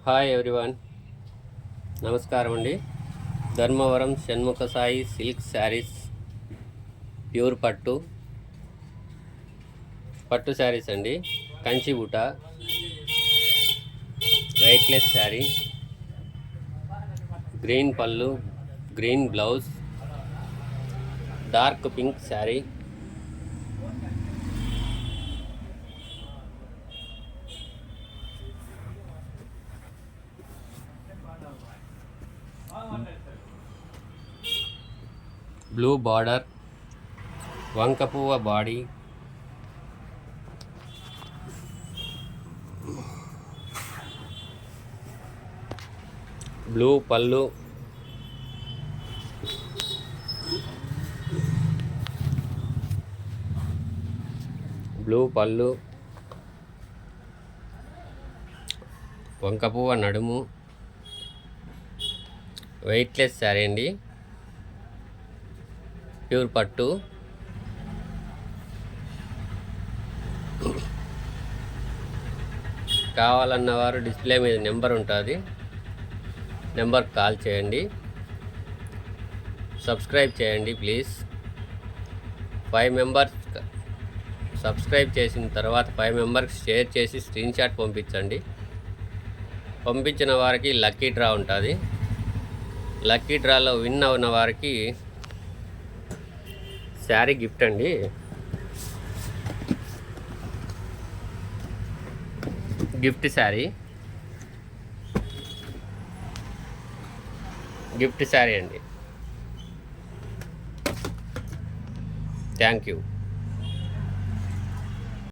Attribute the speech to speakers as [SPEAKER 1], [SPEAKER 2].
[SPEAKER 1] Hi everyone, నమస్కారం అండి. Dharmavaram Shanmukha Sai silk saris, pure పట్టు శారీస్ అండి. కంచి బూట, వెయిట్లెస్ శారీ, గ్రీన్ పళ్ళు, green blouse, dark pink sari, blue border, వంకపువ్వ బాడీ, బ్లూ పళ్ళు, వంకపువ్వ నడుము, వెయిట్లెస్ శారీ అండి, ప్యూర్ పట్టు. కావాలన్నవారు డిస్ప్లే మీద నెంబర్ ఉంటుంది, నెంబర్కి కాల్ చేయండి. సబ్స్క్రైబ్ చేయండి ప్లీజ్. 5 మెంబర్స్ సబ్స్క్రైబ్ చేసిన తర్వాత 5 మెంబర్స్ షేర్ చేసి స్క్రీన్ షాట్ పంపించండి. పంపించిన వారికి లక్కీ డ్రా ఉంటుంది. లక్కీ డ్రాలో విన్ అవున వారికి శారీ గిఫ్ట్ అండి. గిఫ్ట్ శారీ అండి. Thank you.